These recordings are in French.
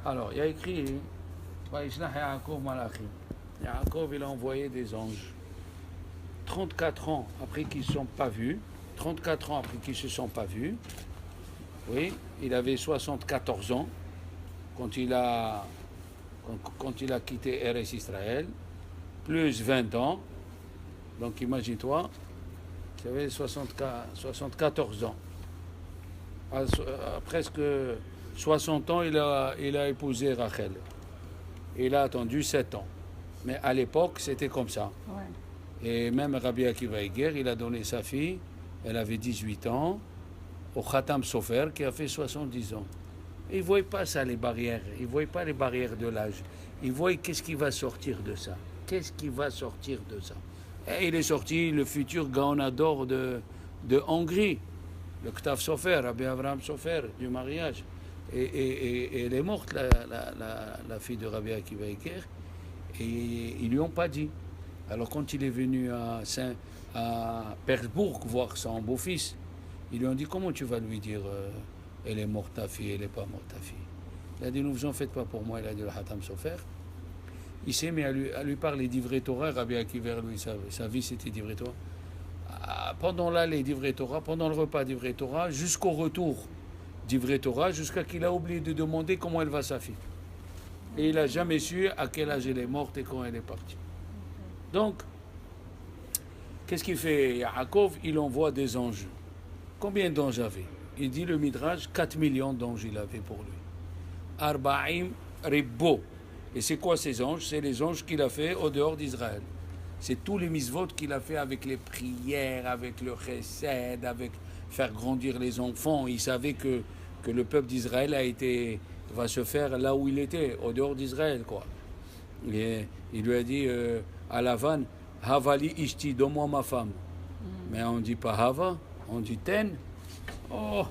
Alors, il y a écrit Yaakov, il a envoyé des anges. 34 ans après qu'ils ne se sont pas vus, 34 ans après qu'ils ne se sont pas vus, oui, il avait 74 ans quand il a quitté RS Israël, plus 20 ans, donc imagine-toi, il avait 74 ans. À presque 60 ans, il a épousé Rachel. Il a attendu 7 ans. Mais à l'époque, c'était comme ça. Ouais. Et même Rabbi Akiva Eger, il a donné sa fille, elle avait 18 ans, au Khatam Sofer, qui a fait 70 ans. Et il ne voyait pas ça, les barrières. Il ne voyait pas les barrières de l'âge. Il voyait qu'est-ce qui va sortir de ça. Qu'est-ce qui va sortir de ça. Et il est sorti le futur Gaonador de Hongrie, le Ktaf Sofer, Rabbi Avraham Sofer, du mariage. Et elle est morte, la fille de Rabbi Akiva Eger. Et ils ne lui ont pas dit. Alors quand il est venu à Perlsbourg voir son beau-fils, ils lui ont dit comment tu vas lui dire elle est morte ta fille, elle n'est pas morte ta fille. Il a dit ne vous en faites pas pour moi, il a dit le Hatam Sofer. Il s'est mis à lui parler d'Ivrei Torah, Rabbi Akiva, lui, sa vie c'était d'Ivrei Torah. Pendant l'allée d'Ivrei Torah, pendant le repas d'Ivrei Torah, jusqu'au retour d'Ivrei Torah, jusqu'à qu'il a oublié de demander comment elle va sa fille. Et il n'a jamais su à quel âge elle est morte et quand elle est partie. Donc, qu'est-ce qu'il fait Yaakov? Il envoie des anges. Combien d'anges avait? Il dit le Midrash, 4 millions d'anges il avait pour lui. Arba'im Ribbo. Et c'est quoi ces anges? C'est les anges qu'il a fait au dehors d'Israël. C'est tous les misvot qu'il a fait avec les prières, avec le chesed, avec faire grandir les enfants. Il savait que le peuple d'Israël va se faire là où il était, au dehors d'Israël, quoi. Et il lui a dit à Lavan, Havali ishti, donne-moi ma femme. Mais on ne dit pas Hava, on dit Ten. Oh.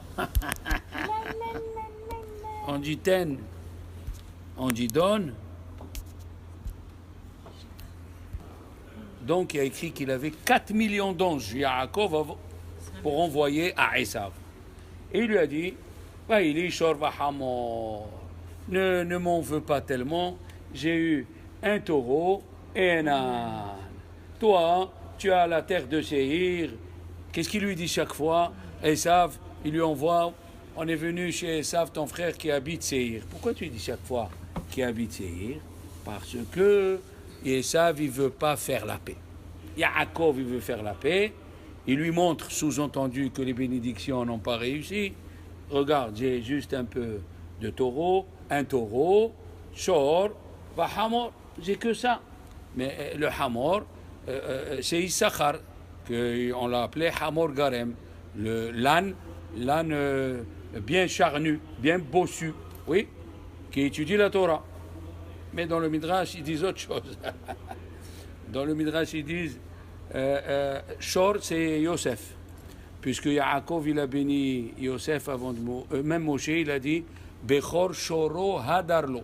On dit Ten. On dit donne. Donc il a écrit qu'il avait 4 millions d'anges, Yaakov, pour envoyer à Esav. Et il lui a dit, ne m'en veux pas tellement, j'ai eu un taureau et un âne. Toi, tu as la terre de Séhir. Qu'est-ce qu'il lui dit chaque fois? Esav, il lui envoie, on est venu chez Esav, ton frère qui habite Séhir. Pourquoi tu dis chaque fois qui habite Séhir? Parce que Esav, il ne veut pas faire la paix. Yaakov, il veut faire la paix. Il lui montre, sous-entendu, que les bénédictions n'ont pas réussi. Regarde, j'ai juste un peu de taureau, un taureau, shor, hamor, j'ai que ça. Mais le hamor, c'est Issachar, qu'on l'a appelé hamor garem, l'âne bien charnu, bien bossu, oui, qui étudie la Torah. Mais dans le Midrash, ils disent autre chose. Dans le Midrash, ils disent Shor, c'est Yosef. Puisque Yaakov, il a béni Yosef avant de même Moshe, il a dit Bechor Shoro Hadarlo.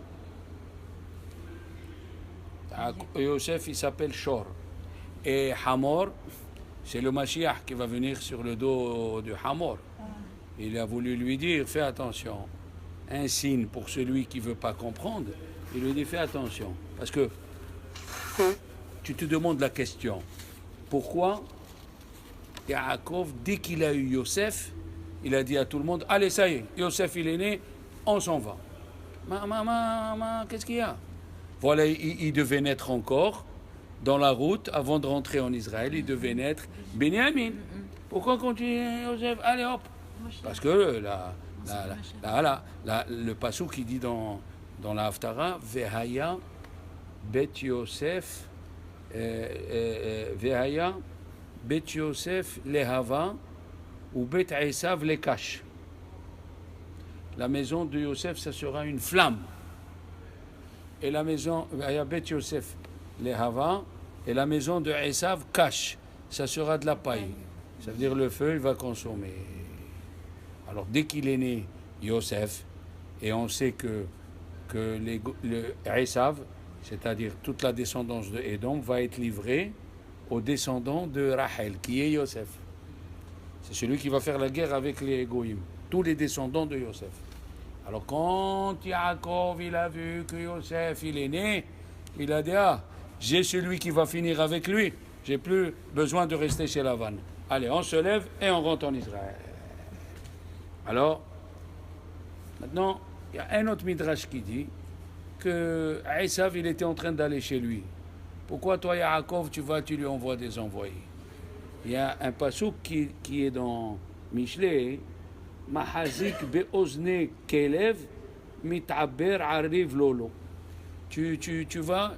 Yosef, il s'appelle Shor. Et Hamor, c'est le Mashiach qui va venir sur le dos de Hamor. Il a voulu lui dire fais attention. Un signe pour celui qui ne veut pas comprendre. Il lui dit fais attention. Parce que tu te demandes la question. Pourquoi Yaakov, dès qu'il a eu Yosef, il a dit à tout le monde allez, ça y est, Yosef il est né, on s'en va. Qu'est-ce qu'il y a? Voilà, il devait naître encore dans la route avant de rentrer en Israël. Il devait naître Benjamin. Pourquoi continuer Yosef? Allez hop. Parce que le passouk qui dit dans la Haftara, Vehaya Bet Yosef, Vehaya Bet Yosef Lehava ou Bet Esav Lekash. La maison de Yosef, ça sera une flamme. Et la maison, Vehaya Bet Yosef Lehava, et la maison de Esav Kash, ça sera de la paille. Ça veut dire le feu, il va consommer. Alors dès qu'il est né, Yosef, et on sait que le Esav, c'est-à-dire toute la descendance de Édom, va être livrée aux descendants de Rachel, qui est Yosef. C'est celui qui va faire la guerre avec les Goïm, tous les descendants de Yosef. Alors quand Yaakov il a vu que Yosef il est né, il a dit ah, j'ai celui qui va finir avec lui, j'ai plus besoin de rester chez Lavan. Allez, on se lève et on rentre en Israël. Alors, maintenant, il y a un autre midrash qui dit que Esav il était en train d'aller chez lui. Pourquoi toi Yaakov tu lui envoies des envoyés? Il y a un passouk qui est dans Mishlei, Mahazik be'ozne kelev mit'aber ariv lolo. Tu vas,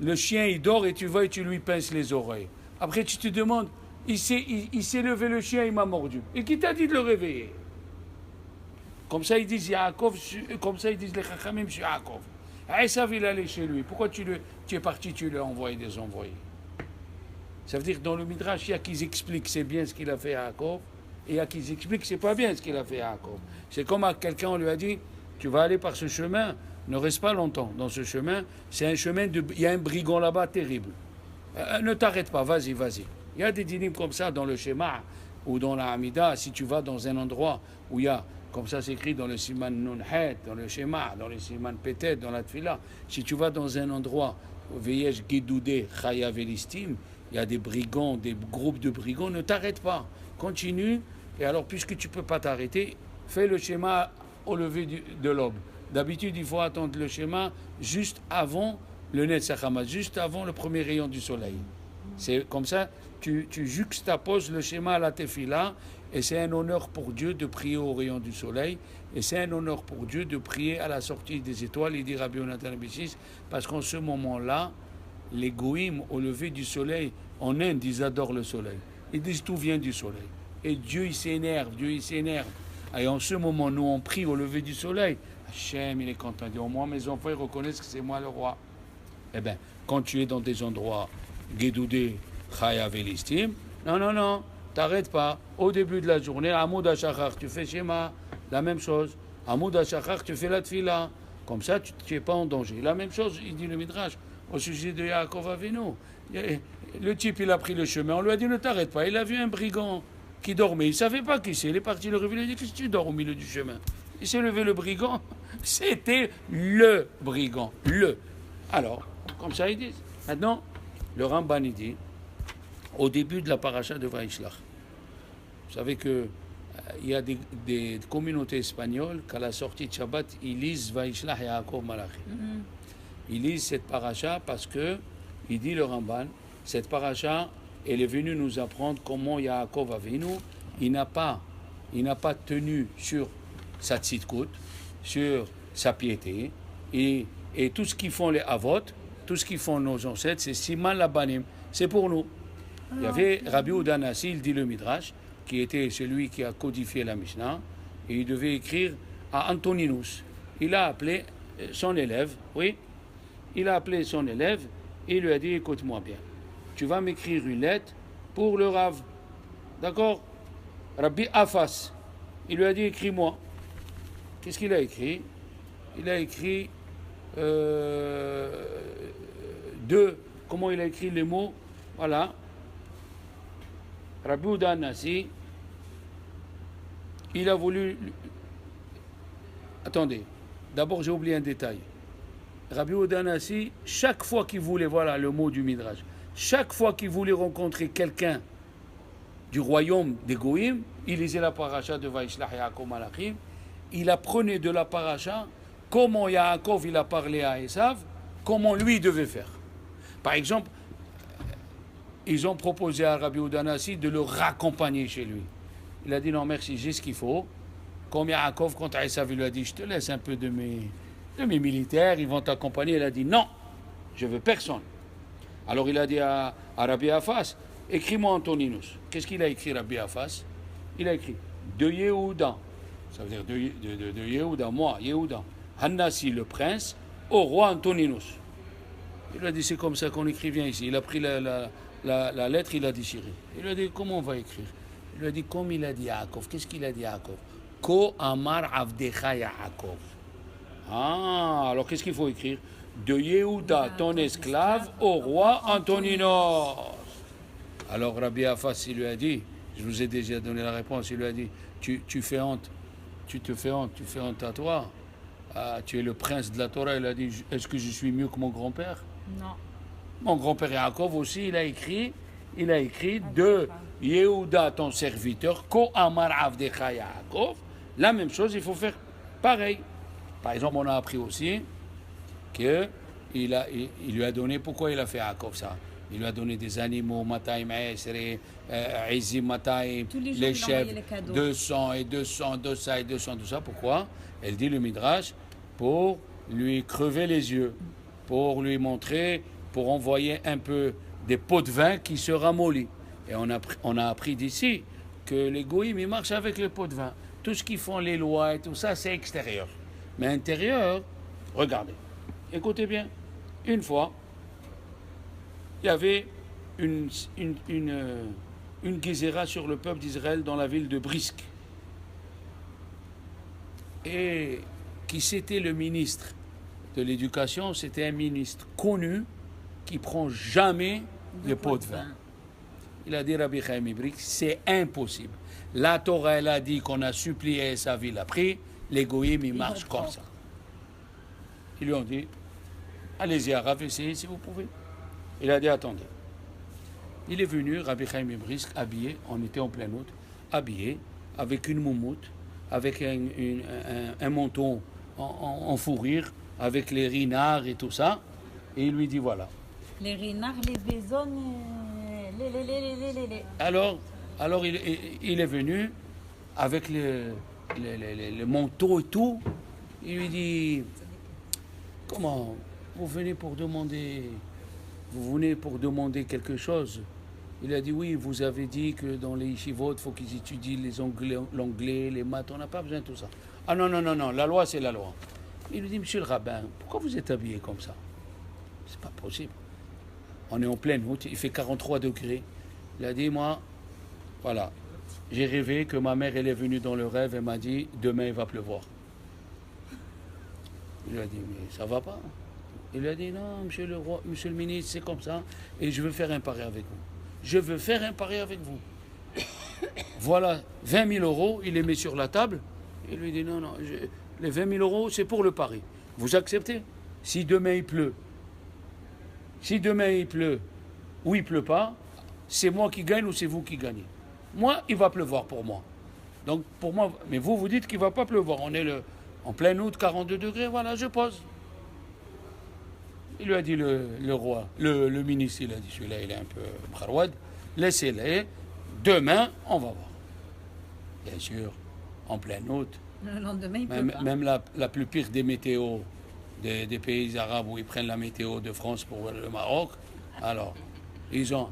le chien il dort et tu vas et tu lui pinces les oreilles. Après tu te demandes, il s'est levé le chien, il m'a mordu. Et qui t'a dit de le réveiller? Comme ça ils disent Yaakov, comme ça ils disent les Chachamim sur Yaakov. Esav il allait chez lui. Pourquoi tu es parti, tu lui as envoyé des envoyés? Ça veut dire que dans le Midrash, il y a qui expliquent c'est bien ce qu'il a fait à Yaakov, et il y a qui expliquent c'est pas bien ce qu'il a fait à Yaakov. C'est comme à quelqu'un, on lui a dit, tu vas aller par ce chemin, ne reste pas longtemps dans ce chemin, c'est un chemin, il y a un brigand là-bas terrible. Ne t'arrête pas, vas-y. Il y a des dynimes comme ça dans le schéma ou dans la Hamida, si tu vas dans un endroit où il y a, comme ça c'est écrit dans le Siman Nunhet, dans le schéma, dans le Siman Petet, dans la Tfila, si tu vas dans un endroit, Veyesh Gidoudé, Chaya Velistim, il y a des brigands, des groupes de brigands, ne t'arrête pas, continue, et alors puisque tu ne peux pas t'arrêter, fais le schéma au lever de l'aube. D'habitude, il faut attendre le schéma juste avant le Netzach Hamas, juste avant le premier rayon du soleil. C'est comme ça, tu juxtaposes le schéma à la tefila, et c'est un honneur pour Dieu de prier au rayon du soleil, et c'est un honneur pour Dieu de prier à la sortie des étoiles, il dit Rabbi Yonatan Bissis, parce qu'en ce moment-là, les goïms au lever du soleil, en Inde, ils adorent le soleil. Ils disent tout vient du soleil. Et Dieu, il s'énerve. Et en ce moment, nous, on prie au lever du soleil. Hachem, il est content. Il dit, au moins, mes enfants, ils reconnaissent que c'est moi le roi. Eh bien, quand tu es dans des endroits, Gedoudé, Chaya, Velistim, non, t'arrêtes pas. Au début de la journée, Amoud HaShachar, tu fais Shema, la même chose. Amoud HaShachar, tu fais la Tfila. Comme ça, tu n'es pas en danger. La même chose, il dit le Midrash, au sujet de Yaakov Avinu. Le type, il a pris le chemin, on lui a dit ne t'arrête pas. Il a vu un brigand qui dormait, il ne savait pas qui c'est. Il est parti le réveiller, il a dit qu'est-ce que tu dors au milieu du chemin? Il s'est levé le brigand, c'était le brigand, Alors, comme ça ils disent. Maintenant, le Ramban il dit, au début de la paracha de Vaishlach, vous savez que il y a des communautés espagnoles qu'à la sortie de Shabbat, ils lisent Vaishlach Yaakov Malachi. Ils lisent cette paracha parce que, il dit le Ramban, cette paracha, elle est venue nous apprendre comment Yaakov Avinu, il n'a pas tenu sur sa tzidkut, sur sa piété, et tout ce qu'ils font les avot, tout ce qu'ils font nos ancêtres, c'est siman labanim, c'est pour nous. Il y avait Rabbi Yehuda Nasi, il dit le Midrash, qui était celui qui a codifié la Mishnah, et il devait écrire à Antoninus. Il a appelé son élève, il a appelé son élève et il lui a dit écoute-moi bien, tu vas m'écrire une lettre pour le Rav, d'accord? Rabbi Afas, il lui a dit écris-moi. Qu'est-ce qu'il a écrit? Il a écrit comment il a écrit les mots? Voilà. Rabbi Yehuda Nasi, il a voulu. Attendez, d'abord j'ai oublié un détail. Rabbi Yehuda Nasi, chaque fois qu'il voulait, voilà le mot du Midrash, chaque fois qu'il voulait rencontrer quelqu'un du royaume des Goïm, il lisait la paracha de Vaishlach Yaakov Malachim, il apprenait de la paracha comment Yaakov il a parlé à Esav, comment lui devait faire. Par exemple, ils ont proposé à Rabbi Yehuda Nasi de le raccompagner chez lui. Il a dit non merci, j'ai ce qu'il faut. Comme Yaakov, quand Esav lui a dit je te laisse un peu de mes militaires, ils vont t'accompagner. Il a dit non, je veux personne. Alors il a dit à Rabbi Afas, écris-moi Antoninus. Qu'est-ce qu'il a écrit Rabbi Afas? Il a écrit de Yehuda, ça veut dire de Yehuda, moi, Yehuda, Hannasi le prince, au roi Antoninus. Il a dit c'est comme ça qu'on écrit, viens ici. Il a pris la lettre, il a déchiré. Il a dit comment on va écrire? Il a dit comme il a dit Yaakov. Qu'est-ce qu'il a dit Yaakov? Ko amar avdecha Yaakov. Ah, alors qu'est-ce qu'il faut écrire? De Yehuda, ton esclave, au roi Antoninos. Alors Rabbi Afas, il lui a dit, je vous ai déjà donné la réponse, il lui a dit, tu fais honte tu fais honte à toi. Ah, tu es le prince de la Torah. Il a dit, est-ce que je suis mieux que mon grand-père? Non. Mon grand-père Yaakov aussi, il a écrit de Yehuda, ton serviteur, Ko Amar Avdecha Yaakov. La même chose, il faut faire pareil. Par exemple, on a appris aussi qu'il lui a donné, pourquoi il a fait Yaakov ça? Il lui a donné des animaux, Mataim Esre, Ezim Mataim, les chèvres, 200 et 200, 200 et 200, tout ça. Pourquoi? Elle dit le Midrash, pour lui crever les yeux, pour lui montrer, pour envoyer un peu des pots de vin qui se ramollissent. Et on a appris d'ici que les goïms, ils marchent avec les pots de vin. Tout ce qu'ils font, les lois et tout ça, c'est extérieur. Mais intérieur, regardez, écoutez bien, une fois, il y avait une guézéra sur le peuple d'Israël dans la ville de Brisk. Et qui c'était le ministre de l'éducation, c'était un ministre connu qui prend jamais les pots de vin. Il a dit Rabbi Chaim Ibrik, c'est impossible. La Torah, elle a dit qu'on a supplié sa ville a pris, les goïms, ils marchent comme ça. Ils lui ont dit, allez-y, Rav, essayez si vous pouvez. Il a dit, attendez. Il est venu, Rabbi Chaim Ibrik, habillé, on était en plein août, habillé, avec une moumoute, avec un menton en fourrure, avec les rinards et tout ça. Et il lui dit, voilà. Les rinards, les besognes, les. Alors il est venu avec le manteau et tout. Il lui dit, comment, vous venez pour demander quelque chose? Il a dit, oui, vous avez dit que dans les yeshivot, il faut qu'ils étudient l'anglais, les maths, on n'a pas besoin de tout ça. Ah non, la loi, c'est la loi. Il lui dit, monsieur le rabbin, pourquoi vous êtes habillé comme ça? C'est pas possible. On est en pleine août, il fait 43 degrés. Il a dit, moi, voilà, j'ai rêvé que ma mère, elle est venue dans le rêve et m'a dit, demain, il va pleuvoir. Il lui a dit, mais ça va pas. Il lui a dit, non, monsieur le ministre, c'est comme ça, et je veux faire un pari avec vous. Je veux faire un pari avec vous. Voilà, 20 000 euros, il les met sur la table. Il lui dit, non, les 20 000 euros, c'est pour le pari. Vous acceptez? Si demain il pleut, ou il pleut pas, c'est moi qui gagne ou c'est vous qui gagnez. Moi, il va pleuvoir pour moi. Donc, pour moi, mais vous dites qu'il ne va pas pleuvoir. On est en plein août, 42 degrés, voilà, je pose. Il lui a dit le roi, le ministre, il a dit, celui-là, il est un peu bharouad, laissez-les, demain, on va voir. Bien sûr, en plein août, Le lendemain, il peut pas. même la plus pire des météos des pays arabes où ils prennent la météo de France pour le Maroc, alors, ils sont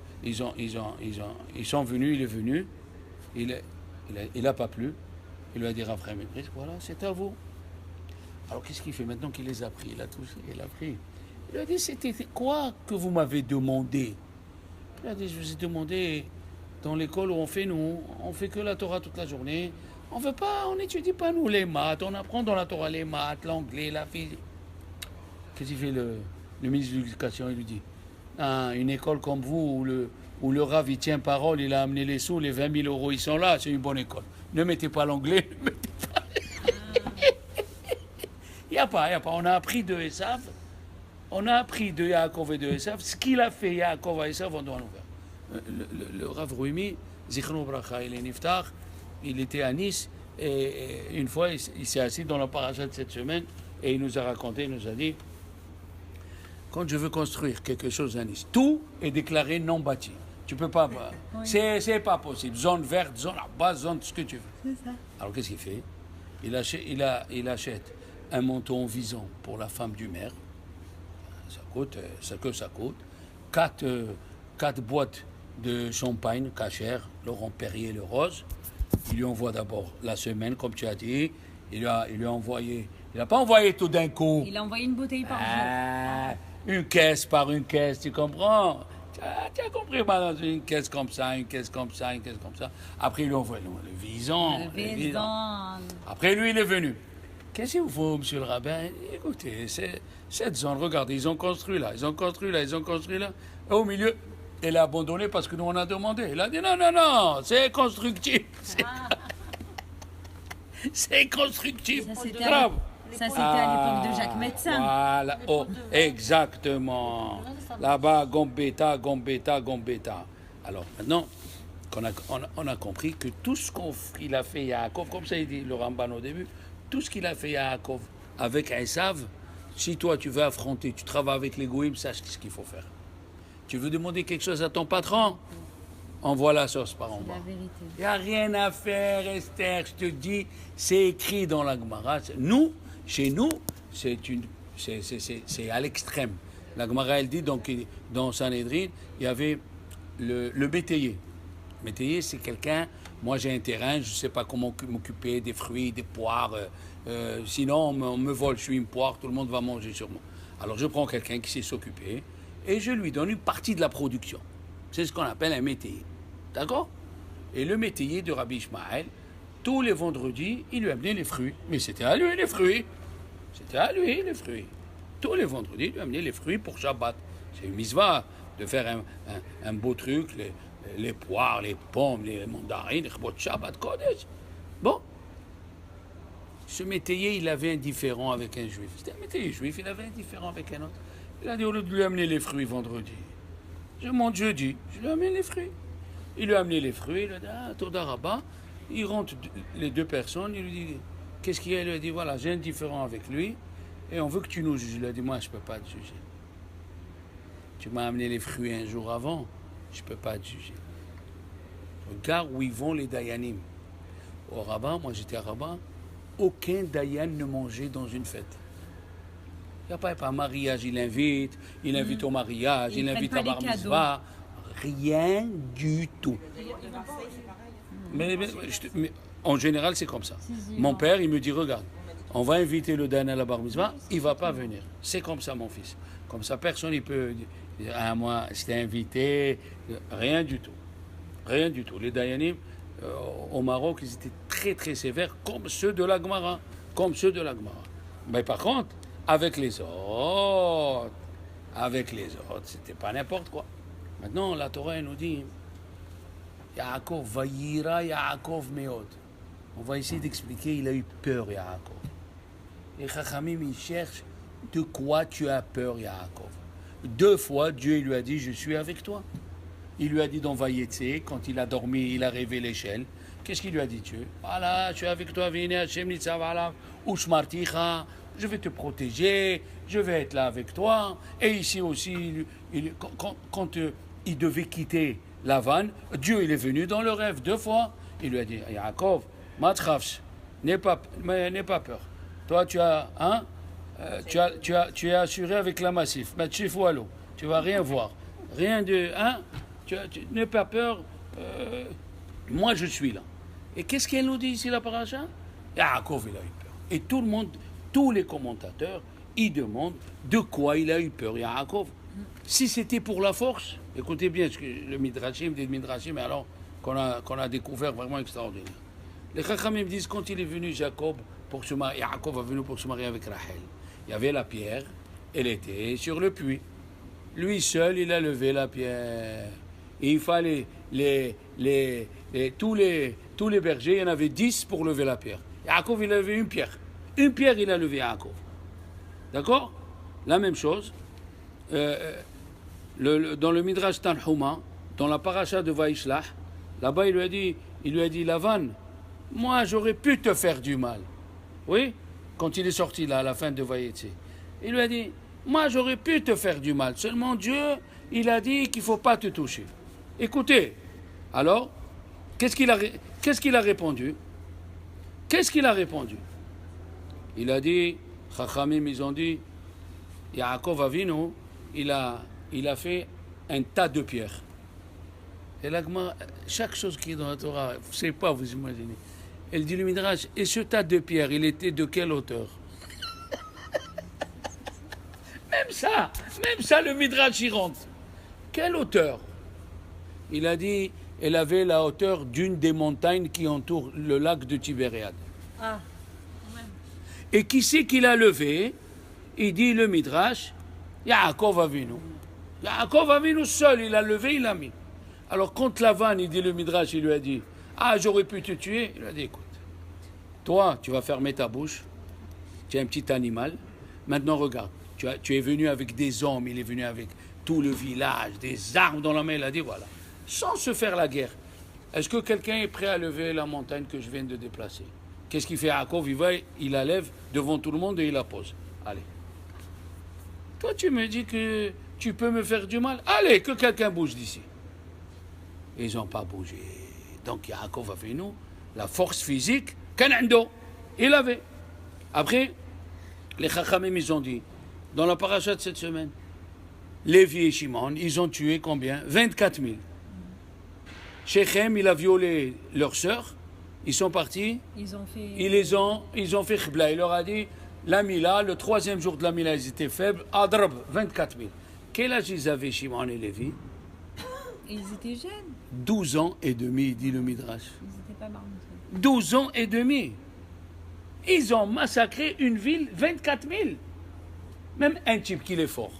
venus, il est venu, il n'a pas plu, il lui a dit, Rav Chaim Ibrik, voilà, c'est à vous. Alors, qu'est-ce qu'il fait maintenant qu'il les a pris? Il a touché, il a pris. Il lui a dit, c'était quoi que vous m'avez demandé? Il a dit, je vous ai demandé, dans l'école où on fait que la Torah toute la journée, on n'étudie pas nous les maths, on apprend dans la Torah les maths, l'anglais, la physique. Qu'est-ce qu'il fait le ministre de l'Éducation? Il lui dit, une école comme vous, où le Rav il tient parole, il a amené les sous, les 20 000 euros, ils sont là, c'est une bonne école. Ne mettez pas l'anglais, ne mettez pas... Il n'y a pas. On a appris de Esav, on a appris de Yaakov et de Esav, ce qu'il a fait Yaakov et Esav, on doit nous faire. Le Rav Rouimi, Zichron Bracha, il est niftar, il était à Nice, et une fois, il s'est assis dans la paracha de cette semaine, et il nous a raconté, il nous a dit, quand je veux construire quelque chose à Nice, tout est déclaré non bâti. Tu peux pas, oui. C'est pas possible. Zone verte, zone à base, zone ce que tu veux. C'est ça. Alors qu'est-ce qu'il fait? Il achète un manteau en vison pour la femme du maire. Ça coûte ce que ça coûte. 4 boîtes de champagne cachère, Laurent Perrier le rose. Il lui envoie d'abord la semaine, comme tu as dit. Il lui a envoyé. Il n'a pas envoyé tout d'un coup. Il a envoyé une bouteille par jour. Une caisse par une caisse, tu comprends? Tu as compris, madame, une caisse comme ça, une caisse comme ça, une caisse comme ça. Après, il lui envoie le vison. Après, lui, il est venu. Qu'est-ce qu'il vous faut, monsieur le rabbin? Écoutez, cette zone, regardez, ils ont construit là. Et au milieu, elle a abandonné parce que nous, on a demandé. Il a dit non, c'est constructif. C'est constructif. Ça, c'était Bravo. à l'époque de Jacques Médecin. Voilà, oh, exactement. Là-bas, Gambetta, Gambetta, Gambetta. Alors maintenant on a compris que tout ce qu'il a fait Yaakov, comme ça il dit le Ramban au début, tout ce qu'il a fait Yaakov avec Esav, si toi tu veux affronter, tu travailles avec les Goïms, sache ce qu'il faut faire. Tu veux demander quelque chose à ton patron, envoie la sauce par en bas. Il n'y a rien à faire, Esther, je te dis, c'est écrit dans la Gemara. Nous, chez nous, c'est à l'extrême. La Gemara, elle dit, donc, dans Sanhedrin, il y avait le métayer. Le métayer, c'est quelqu'un, moi j'ai un terrain, je ne sais pas comment m'occuper des fruits, des poires, sinon on me vole, je suis une poire, tout le monde va manger sur moi. Alors je prends quelqu'un qui sait s'occuper et je lui donne une partie de la production. C'est ce qu'on appelle un métayer. D'accord? Et le métayer de Rabbi Ishmael, tous les vendredis, il lui amenait les fruits. Mais c'était à lui les fruits. C'était à lui les fruits. Tous les vendredis, il lui amenait les fruits pour Shabbat. C'est une mitzvah de faire un beau truc, les poires, les pommes, les mandarines, les Shabbat Kodesh. Bon. Ce métayer, il avait un différend avec un juif. C'était un métayer juif, il avait un différend avec un autre. Il a dit, au lieu de lui amener les fruits vendredi, je monte jeudi, je lui amène les fruits. Il lui a amené les fruits, il a dit, ah, Toda Rabba. Il rentre les deux personnes, il lui dit, qu'est-ce qu'il y a? Il lui a dit, voilà, j'ai un différend avec lui, et on veut que tu nous juges. Il a dit, moi, je ne peux pas te juger. Tu m'as amené les fruits un jour avant, je ne peux pas te juger. Regarde où ils vont les Dayanim. Au rabbin, moi j'étais à rabbin, aucun Dayan ne mangeait dans une fête. Il n'y a pas un mariage, il invite au mariage, il invite à bar mitzvah. Rien du tout. Mais en général, c'est comme ça. Mon père, il me dit, regarde, on va inviter le Dayan à la bar mitzvah, il ne va pas venir. C'est comme ça, mon fils. Comme ça, personne ne peut dire, ah, moi, j'étais invité. Rien du tout. Rien du tout. Les Dayanim, au Maroc, ils étaient très, très sévères, comme ceux de la Gemara. Comme ceux de la Gemara. Mais par contre, avec les autres, c'était pas n'importe quoi. Maintenant, la Torah elle nous dit Yaakov, Vayira Yaakov Meod. On va essayer d'expliquer, il a eu peur, Yaakov. Et Chachamim, il cherche de quoi tu as peur, Yaakov. 2 fois, Dieu lui a dit, je suis avec toi. Il lui a dit dans Vayetse, quand il a dormi, il a rêvé l'échelle. Qu'est-ce qu'il lui a dit, Dieu? Voilà, je suis avec toi, Vine Hashem Nitzavala, Ushmarticha, je vais te protéger, je vais être là avec toi. Et ici aussi, quand il devait quitter la vanne, Dieu il est venu dans le rêve 2 fois. Il lui a dit, Yaakov, Matravsh, n'aie pas peur. Toi, tu es assuré avec la massif. Matchifoualo, tu vas rien voir. Rien de... n'aie pas peur. Moi, je suis là. Et qu'est-ce qu'elle nous dit ici, la paracha? Yaakov, il a eu peur. Et tout le monde, tous les commentateurs, ils demandent de quoi il a eu peur, Yaakov. Si c'était pour la force, écoutez bien ce que le Midrashim, des Midrashim, alors qu'on a découvert vraiment extraordinaire. Les Chachamim disent, quand il est venu, Yaakov est venu pour se marier avec Rachel. Il y avait la pierre, elle était sur le puits. Lui seul, il a levé la pierre. Et il fallait tous les bergers, il y en avait 10 pour lever la pierre. Yaakov, il avait une pierre. Une pierre, il a levé Yaakov. D'accord? La même chose. Dans le Midrash Tanhuma, dans la paracha de Vaishlach, là-bas, il lui a dit, Lavan, moi, j'aurais pu te faire du mal. Oui? Quand il est sorti là, à la fin de Vayetse. Il lui a dit, moi, j'aurais pu te faire du mal. Seulement Dieu, il a dit qu'il ne faut pas te toucher. Écoutez, alors, qu'est-ce qu'il a répondu? Qu'est-ce qu'il a répondu? Il a dit, Chachamim, ils ont dit, Yaakov Avinu, il a fait un tas de pierres. Et là, chaque chose qui est dans la Torah, vous ne savez pas, vous imaginez. Elle dit le Midrash, et ce tas de pierres, il était de quelle hauteur? Même ça, le Midrash y rentre. Quelle hauteur? Il a dit, elle avait la hauteur d'une des montagnes qui entourent le lac de Tibériade. Ah, ouais. Et qui c'est qu'il a levé? Il dit le Midrash, Yaakov Avinu. Yaakov Avinu seul, il a levé, il a mis. Alors quand Lavan, il dit le Midrash, il lui a dit, ah, j'aurais pu te tuer. Il lui a dit, écoute, Toi, tu vas fermer ta bouche. Tu es un petit animal. Maintenant, regarde. Tu es venu avec des hommes. Il est venu avec tout le village, des armes dans la main. Il a dit, voilà. Sans se faire la guerre. Est-ce que quelqu'un est prêt à lever la montagne que je viens de déplacer? Qu'est-ce qu'il fait Yaakov? Il va, il la lève devant tout le monde et il la pose. Allez. Toi, tu me dis que tu peux me faire du mal? Allez, que quelqu'un bouge d'ici. Ils n'ont pas bougé. Donc Yaakov a fait nous la force physique qu'Anando. Il avait. Après, les Chachamim, ils ont dit, dans la paracha de cette semaine, Lévi et Shimon, ils ont tué combien? 24 000. Shechem, il a violé leur sœur. Ils sont partis. Ils ont fait. Ils ont fait khibla. Il leur a dit, la Mila, le troisième jour de la Mila, ils étaient faibles. Adrab, 24 000. Quel âge ils avaient, Shimon et Lévi? Ils étaient jeunes. 12 ans et demi, dit le Midrash. Ils n'étaient pas marmots. 12 ans et demi. Ils ont massacré une ville, 24 000. Même un type qui est fort.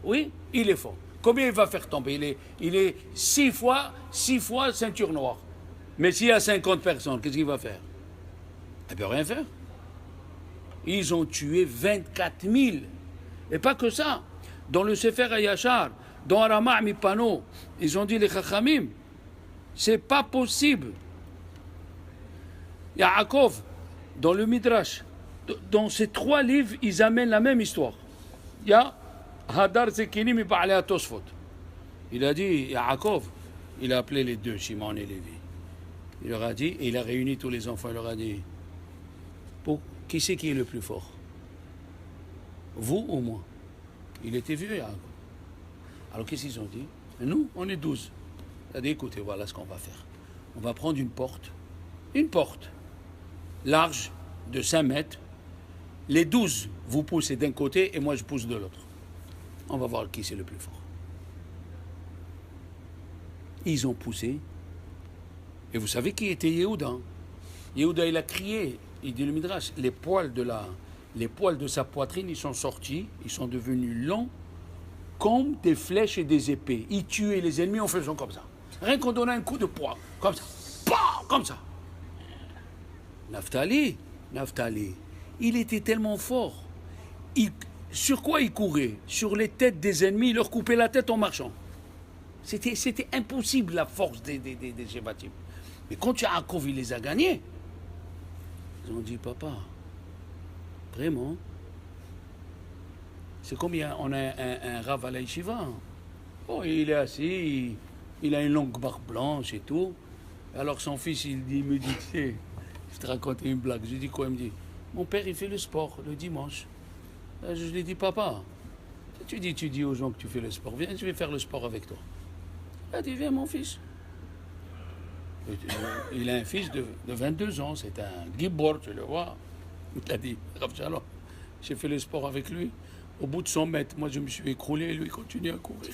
Oui, il est fort. Combien il va faire tomber? Il est 6 fois ceinture noire. Mais s'il y a 50 personnes, qu'est-ce qu'il va faire? Il ne peut rien faire. Ils ont tué 24 000. Et pas que ça. Dans le Sefer HaYashar, dans Arama Mipano, ils ont dit les Chachamim, c'est pas possible. Yaakov, dans le Midrash, dans ces 3 livres, ils amènent la même histoire. Il y a Hadar Zekinim et Ba'alea Tosfot. Il a dit, Yaakov, il a appelé les deux, Shimon et Lévi. Il leur a dit, et il a réuni tous les enfants, il leur a dit, qui c'est qui est le plus fort? Vous ou moi? Il était vieux, Yaakov. Alors qu'est-ce qu'ils ont dit? Nous, on est 12. Il a dit, écoutez, voilà ce qu'on va faire. On va prendre une porte, large de 5 mètres. Les 12, vous poussez d'un côté et moi je pousse de l'autre. On va voir qui c'est le plus fort. Ils ont poussé. Et vous savez qui était Yehuda? Yehuda, il a crié. Il dit le Midrash, les poils de sa poitrine, ils sont sortis, ils sont devenus longs comme des flèches et des épées. Il tuait les ennemis en faisant comme ça. Rien qu'on donnait un coup de poing, comme ça. Bah, comme ça. Naphtali, il était tellement fort. Sur quoi il courait? Sur les têtes des ennemis, il leur coupait la tête en marchant. C'était impossible la force des Shevatim. Mais quand Yaakov, il les a gagnés, ils ont dit, papa, vraiment? C'est comme on a un Rav à la Yeshiva. Oh, il est assis, il a une longue barbe blanche et tout. Alors son fils, il me dit, je te racontais une blague. Je lui dis quoi? Il me dit, mon père, il fait le sport le dimanche. Je lui dis, papa, tu dis aux gens que tu fais le sport. Viens, je vais faire le sport avec toi. Il a dit, viens mon fils. Il a un fils de 22 ans, c'est un gibor, tu le vois. Il a dit, Rav Shalom, j'ai fait le sport avec lui. Au bout de 100 mètres, moi je me suis écroulé et lui continue à courir.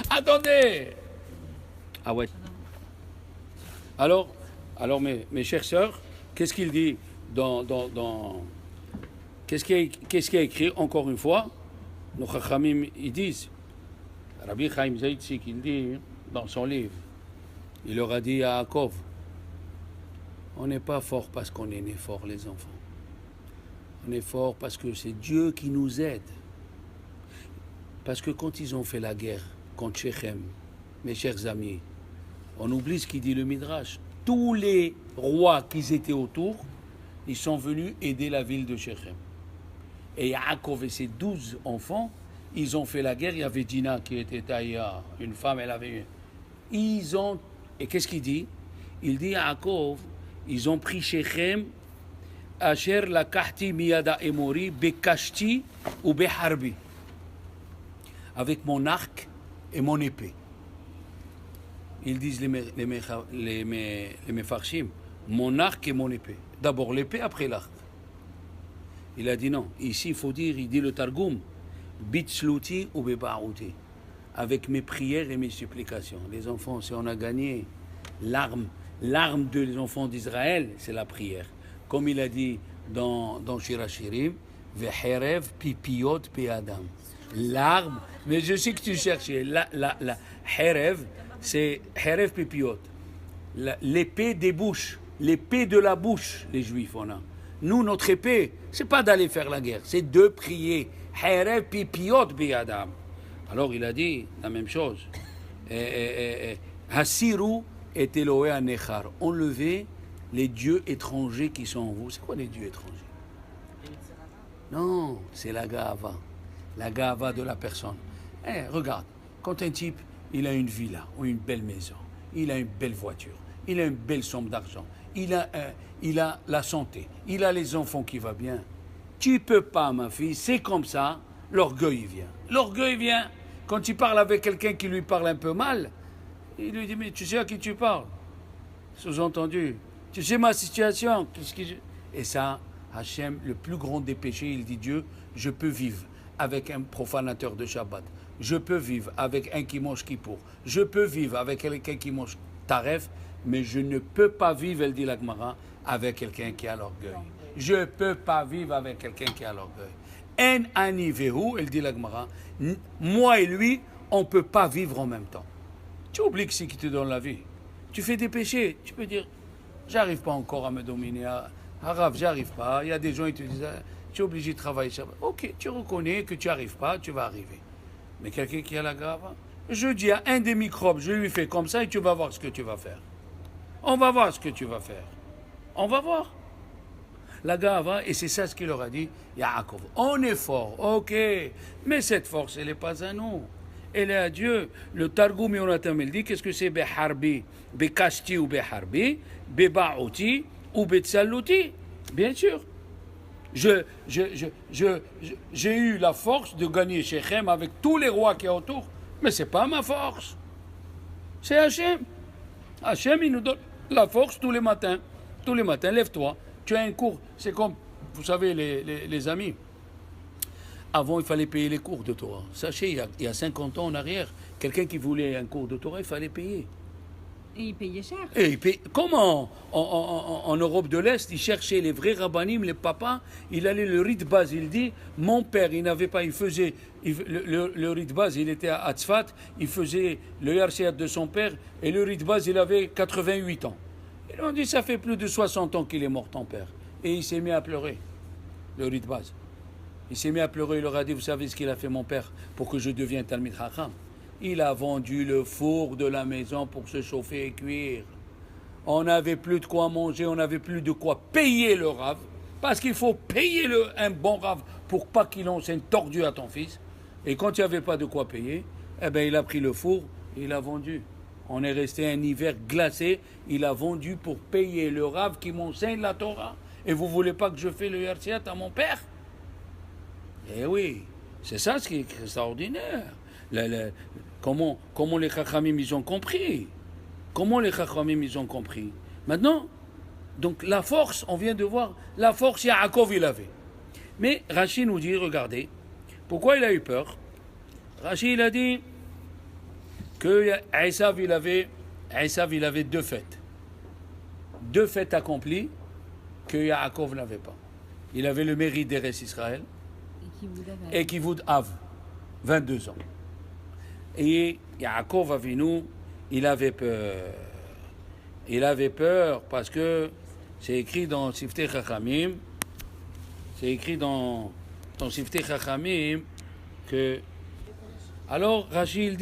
Attendez! Ah ouais. Alors mes chères sœurs, qu'est-ce qu'il dit qu'est-ce qu'il y a écrit encore une fois? Nos Chachamim, ils disent, Rabbi Chaim Zaitzik, il dit dans son livre, il leur a dit à Yaakov, on n'est pas fort parce qu'on est né fort, les enfants. On est fort parce que c'est Dieu qui nous aide. Parce que quand ils ont fait la guerre contre Shechem, mes chers amis, on oublie ce qu'il dit le Midrash. Tous les rois qui étaient autour, ils sont venus aider la ville de Shechem. Et Yaakov et ses 12 enfants, ils ont fait la guerre. Il y avait Dina qui était Taïa, une femme, elle avait... Et qu'est-ce qu'il dit? Il dit à Yaakov, ils ont pris Shechem, Asher lakahti miyada emori, bekashti ou beharbi. Avec mon arc et mon épée. Ils disent les Mefarshim, mon arc et mon épée. D'abord l'épée, après l'arc. Il a dit non. Ici, il faut dire, il dit le Targum, bitsluti ou bebaouti. Avec mes prières et mes supplications. Les enfants, si on a gagné l'arme des enfants d'Israël, c'est la prière. Comme il a dit dans Shirachirim, ve'herev pipiot pe'adam. L'arme, mais je sais que tu cherchais. La herev, c'est herev pipiot. L'épée des bouches. l'épée de la bouche, les Juifs, on a. Nous, notre épée, c'est pas d'aller faire la guerre, c'est de prier. Alors il a dit la même chose. Hasiru et Eloé Anechar. Enlevez les dieux étrangers qui sont en vous. C'est quoi les dieux étrangers? Non, c'est la gava. La gava de la personne. Regarde, quand un type, il a une villa ou une belle maison, il a une belle voiture, il a une belle somme d'argent, il a la santé, il a les enfants qui vont bien. Tu peux pas, ma fille, c'est comme ça, l'orgueil vient. L'orgueil vient. Quand tu parles avec quelqu'un qui lui parle un peu mal, il lui dit, mais tu sais à qui tu parles? Sous-entendu, tu sais ma situation. Et ça, Hachem, le plus grand des péchés, il dit, Dieu, je peux vivre avec un profanateur de Shabbat. Je peux vivre avec un qui mange Kippour. Je peux vivre avec quelqu'un qui mange Taref, mais je ne peux pas vivre, elle dit la Gemara, avec quelqu'un qui a l'orgueil. Je ne peux pas vivre avec quelqu'un qui a l'orgueil. En ani vehu, elle dit la Gemara, moi et lui, on ne peut pas vivre en même temps. Tu oublies que c'est qui te donne la vie. Tu fais des péchés, tu peux dire, j'arrive pas encore à me dominer. Arabe, j'arrive pas. Il y a des gens qui te disent, tu es obligé de travailler. Ok, tu reconnais que tu n'arrives pas, tu vas arriver. Mais quelqu'un qui a la grave, je dis à un des microbes, je lui fais comme ça et tu vas voir ce que tu vas faire. On va voir ce que tu vas faire. On va voir. La gava, et c'est ça ce qu'il leur a dit, Yaakov. On est fort, ok, mais cette force, elle n'est pas à nous. Elle est à Dieu. Le Targum Yonatam, il dit, qu'est-ce que c'est Beharbi, Bekashti ou Beharbi, Beba'uti ou Betsaluti? Bien sûr. J'ai eu la force de gagner Shechem avec tous les rois qui sont autour, mais ce n'est pas ma force. C'est Hachem. Hachem, il nous donne la force tous les matins. Tous les matins, lève-toi. Tu as un cours. C'est comme, vous savez, les amis. Avant, il fallait payer les cours de Torah. Sachez, il y a 50 ans en arrière, quelqu'un qui voulait un cours de Torah, il fallait payer. Et il payait cher. Comment en Europe de l'Est, ils cherchaient les vrais rabbinim, les papas, il allait le rite base, il dit, mon père, il n'avait pas, il faisait, le rite base, il était à Tzfat, il faisait le Yarsiat de son père, et le rite base, il avait 88 ans. Ils ont dit, ça fait plus de 60 ans qu'il est mort, ton père. Et il s'est mis à pleurer, le rite base. Il s'est mis à pleurer, il leur a dit, vous savez ce qu'il a fait mon père pour que je devienne Talmid Chacham? Il a vendu le four de la maison pour se chauffer et cuire. On n'avait plus de quoi manger, on n'avait plus de quoi payer le rave, parce qu'il faut payer un bon rave pour pas qu'il enseigne tordu à ton fils. Et quand il n'y avait pas de quoi payer, eh ben, il a pris le four et il a vendu. On est resté un hiver glacé, il a vendu pour payer le rave qui m'enseigne la Torah. Et vous ne voulez pas que je fasse le Yarsiat à mon père? Eh oui, c'est ça ce qui est extraordinaire. Comment les Chachamim ils ont compris? Comment les Chachamim ils ont compris? Maintenant, donc la force, on vient de voir, la force Yaakov il avait. Mais Rashi nous dit, regardez, pourquoi il a eu peur? Rashi il a dit que Esav il avait deux fêtes. Deux fêtes accomplies que Yaakov n'avait pas. Il avait le mérite d'Eretz Israël et Kivud Av, 22 ans. Et Yaakov Avinu, il avait peur. Il avait peur parce que c'est écrit dans Siftei Chachamim, c'est écrit dans Siftei Chachamim que... Alors Rashi il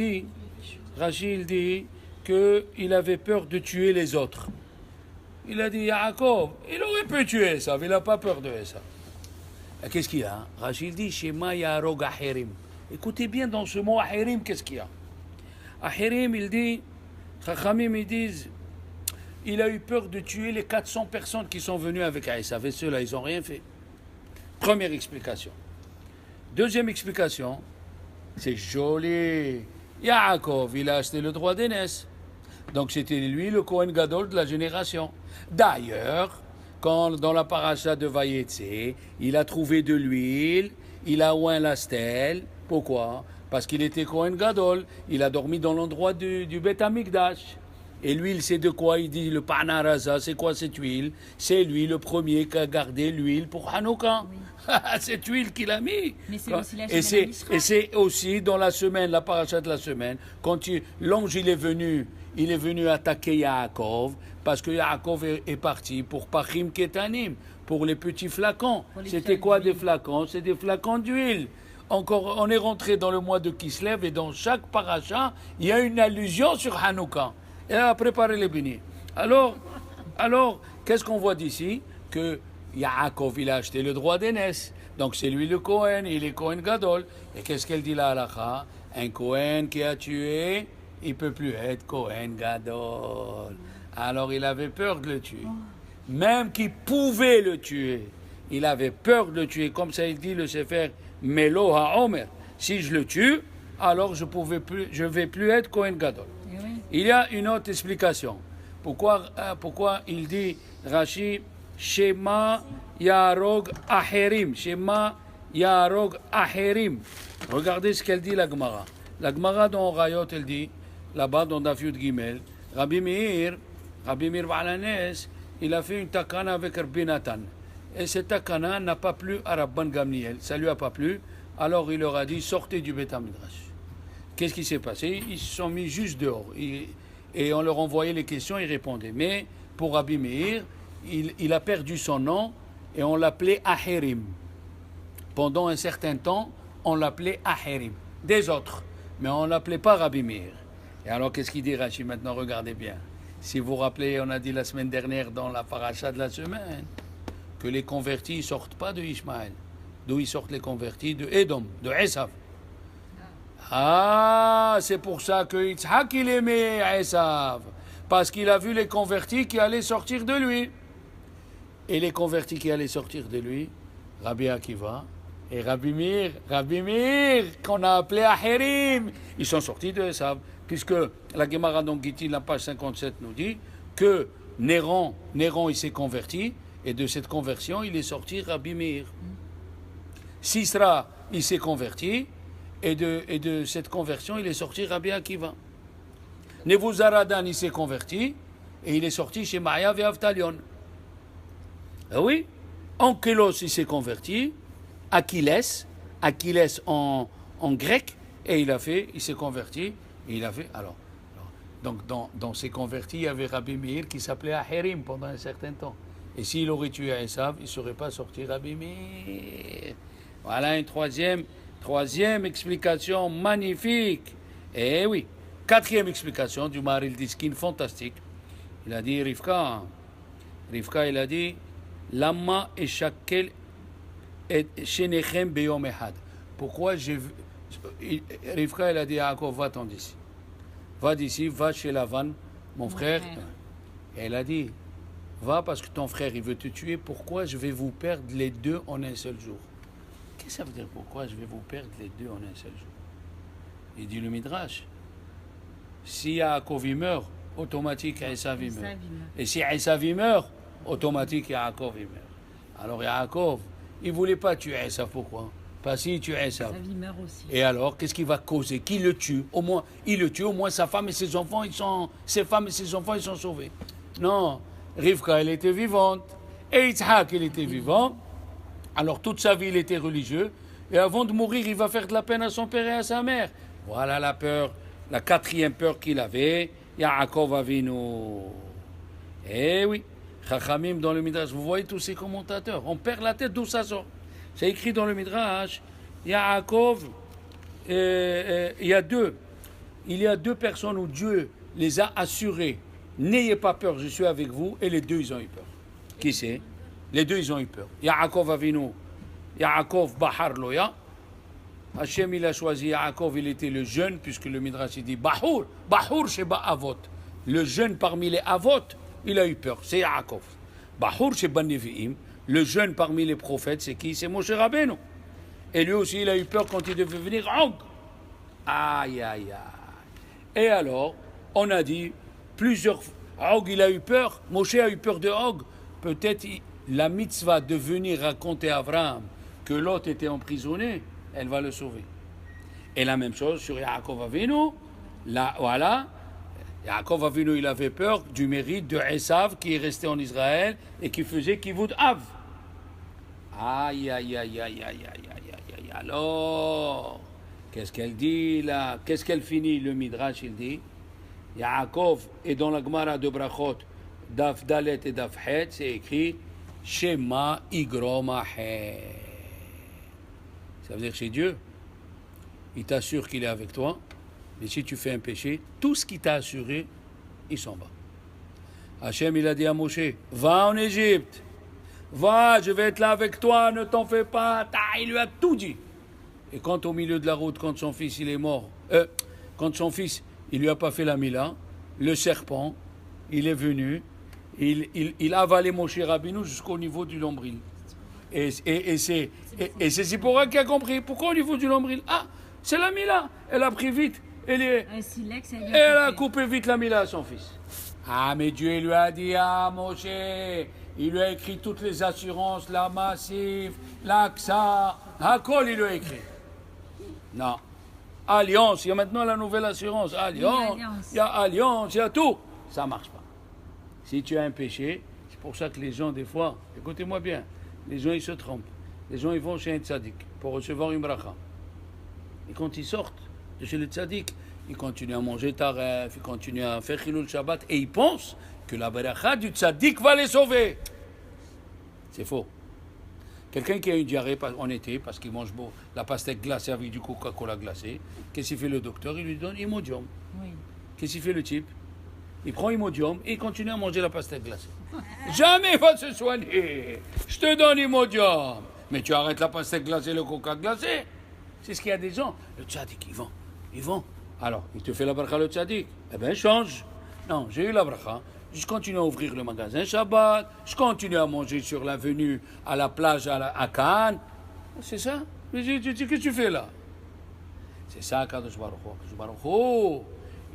dit qu'il avait peur de tuer les autres. Il a dit Yaakov, il aurait pu tuer Esav, il n'a pas peur de Esav. Qu'est-ce qu'il y a? Rashi il dit Shema Yarog Ahirim. Écoutez bien dans ce mot Ahirim, qu'est-ce qu'il y a? Ahirim, il dit, Chachamim, ils disent, il a eu peur de tuer les 400 personnes qui sont venues avec Esav. Et ceux-là, ils n'ont rien fait. Première explication. Deuxième explication, c'est joli. Yaakov, il a acheté le droit d'aînesse. Donc c'était lui le Kohen Gadol de la génération. D'ailleurs, quand dans la paracha de Vayetze, il a trouvé de l'huile, il a oint la stèle. Pourquoi? Parce qu'il était Kohen Gadol, il a dormi dans l'endroit du Beth Amikdash. Et l'huile, c'est de quoi? Il dit le Panaraza, c'est quoi cette huile? C'est lui le premier qui a gardé l'huile pour Hanouka. Oui. Cette huile qu'il a mis. Mais c'est aussi la et c'est aussi dans la semaine, la paracha de la semaine, quand l'ange il est venu, il est venu attaquer Yaakov parce que Yaakov est parti pour Pachim Ketanim, pour les petits flacons. C'était quoi des flacons? C'est des flacons d'huile. Encore, on est rentré dans le mois de Kislev et dans chaque paracha, il y a une allusion sur Hanouka. Et elle a préparé les bénis. Alors, qu'est-ce qu'on voit d'ici? Que Yaakov, il a acheté le droit d'aînesse. Donc c'est lui le Kohen, il est Kohen Gadol. Et qu'est-ce qu'elle dit la halakha? Un Kohen qui a tué, il ne peut plus être Kohen Gadol. Alors il avait peur de le tuer. Même qu'il pouvait le tuer, il avait peur de le tuer. Comme ça il dit le Sefer Melo HaOmer. Si je le tue, alors je ne vais plus être Kohen Gadol. Eh oui. Il y a une autre explication. Pourquoi il dit Rashi Shema Yarog Aherim. Shema Yarog Aherim. Regardez ce qu'elle dit la Gemara. La Gemara dans Rayot, elle dit, là-bas dans Daf Yud Gimel, Rabbi Meir Balanes, il a fait une takana avec Rabbi Nathan. Et cette takana n'a pas plu à Rabban Gamliel. Ça lui a pas plu. Alors il leur a dit, sortez du Beth Midrash. Qu'est-ce qui s'est passé? Ils se sont mis juste dehors. Et on leur envoyait les questions, ils répondaient. Mais pour Rabbi Meir, il a perdu son nom et on l'appelait Aherim. Pendant un certain temps, on l'appelait Aherim. Des autres. Mais on ne l'appelait pas Rabbi Meir. Et alors, qu'est-ce qu'il dit Rashi maintenant? Regardez bien. Si vous vous rappelez, on a dit la semaine dernière dans la paracha de la semaine que les convertis ne sortent pas de Ishmaël. D'où ils sortent les convertis? De Edom, de Esav. Ah, c'est pour ça que Yitzhak il aimait Esav. Parce qu'il a vu les convertis qui allaient sortir de lui. Et les convertis qui allaient sortir de lui, Rabbi Akiva et Rabbi Meir, qu'on a appelé Aherim, ils sont sortis de Esav. Puisque la Gemara dans Gittin, la page 57, nous dit que Néron il s'est converti, et de cette conversion, il est sorti Rabbi Meir. Sisra, il s'est converti, et de cette conversion, il est sorti Rabbi Akiva. Nebuzaradan, il s'est converti, et il est sorti chez Ma'ayav et Avtalion. Ah oui, Ankelos, il s'est converti, Achilles en grec, et il s'est converti, et il a fait, alors donc dans ces convertis, il y avait Rabbi Meir qui s'appelait Aherim pendant un certain temps. Et s'il aurait tué Esav, il ne serait pas sorti Rabbi Meir. Voilà une troisième explication magnifique. Eh oui, quatrième explication du Maharil Diskin, fantastique. Il a dit Rivka, il a dit Lama eshakel et shenechem beyom ehad. Pourquoi j'ai vu. Rivka, il a dit à Yaakov, va-t'en d'ici. Va d'ici, va chez Lavan, mon frère. Et elle a dit, va parce que ton frère, il veut te tuer. Pourquoi je vais vous perdre les deux en un seul jour? Qu'est-ce que ça veut dire, pourquoi je vais vous perdre les deux en un seul jour? Il dit le Midrash. Si Yaakov il meurt, automatique Esav il meurt. Et si Esav il meurt, automatique Yaakov il meurt. Alors Yaakov, il ne voulait pas tuer Esav, pourquoi? Parce qu'il tue Esav. Et alors, qu'est-ce qu'il va causer? Qui le tue? Au moins, il le tue, au moins sa femme et ses enfants, ses femmes et ses enfants, ils sont sauvés. Non, Rivka, elle était vivante. Et Yitzhak, il était vivant. Alors, toute sa vie, il était religieux. Et avant de mourir, il va faire de la peine à son père et à sa mère. Voilà la peur, la quatrième peur qu'il avait. Yaakov Avinu. Eh oui, Chachamim dans le Midrash, vous voyez tous ces commentateurs. On perd la tête d'où ça sort. C'est écrit dans le Midrash, Yaakov, il y a deux personnes où Dieu les a assurés. N'ayez pas peur, je suis avec vous. Et les deux, ils ont eu peur. Qui c'est? Les deux, ils ont eu peur. Yaakov Avinu, Yaakov Bahar Loya. Hachem, il a choisi Yaakov, il était le jeune, puisque le Midrash, il dit Bahur Sheba Avot. Le jeune parmi les Avot, il a eu peur. C'est Yaakov. Bahur Sheba Nevi'im. Le jeune parmi les prophètes, c'est qui? C'est Moshe Rabbeinu. Et lui aussi, il a eu peur quand il devait venir Og. Aïe, aïe, aïe. Et alors, on a dit, plusieurs fois, Og, il a eu peur, Moshe a eu peur de Og. Peut-être la mitzvah de venir raconter à Abraham que l'autre était emprisonné, elle va le sauver. Et la même chose sur Yaakov Avinu. Là, voilà. Yaakov Avinu, il avait peur du mérite de Esav qui est resté en Israël et qui faisait Kivud Av. Aïe, aïe, aïe, aïe, aïe, aïe, aïe, aïe. Alors, qu'est-ce qu'elle dit là? Qu'est-ce qu'elle finit? Le Midrash, il dit Yaakov est dans la Gemara de Brachot, Daf Dalet et Daf Het, c'est écrit Shema Igromahe. Ça veut dire que chez Dieu, il t'assure qu'il est avec toi, mais si tu fais un péché, tout ce qu'il t'a assuré, il s'en va. Hachem, il a dit à Moshe, va en Égypte, va, je vais être là avec toi, ne t'en fais pas. Il lui a tout dit. Et quand au milieu de la route, quand son fils il est mort, quand son fils il lui a pas fait la mila, le serpent, il est venu, il a avalé Moshe Rabbeinu jusqu'au niveau du nombril. Et c'est Zipporah qui a compris. Pourquoi au niveau du nombril? Ah, c'est la mila. Elle a pris vite. Elle a coupé vite la mila à son fils. Ah, mais Dieu lui a dit à Moshe, il lui a écrit toutes les assurances, la Massif, l'AXA, Hakol, il lui a écrit. Non. Alliance, il y a maintenant la nouvelle assurance. Alliance, il y a alliance, il y a tout. Ça ne marche pas. Si tu as un péché, c'est pour ça que les gens, des fois, écoutez-moi bien, les gens, ils se trompent. Les gens, ils vont chez un tzaddik pour recevoir une bracha. Et quand ils sortent de chez le tzaddik, ils continuent à manger taref, ils continuent à faire chilul Shabbat, et ils pensent que la bracha du tzaddik va les sauver. C'est faux. Quelqu'un qui a une diarrhée en été, parce qu'il mange la pastèque glacée avec du Coca-Cola glacé, qu'est-ce qu'il fait le docteur? Il lui donne Imodium. Oui. Qu'est-ce qu'il fait le type? Il prend Imodium et il continue à manger la pastèque glacée. Jamais il va se soigner. Je te donne Imodium. Mais tu arrêtes la pastèque glacée, le Coca glacé. C'est ce qu'il y a des gens. Le tzaddik, ils vont. Alors, il te fait la bracha le tzaddik. Eh bien, change. Non, j'ai eu la bracha. Je continue à ouvrir le magasin Shabbat. Je continue à manger sur l'avenue, à la plage, à Cannes. C'est ça. Mais qu'est-ce que tu fais là? C'est ça, Kadosh Baruch Hu.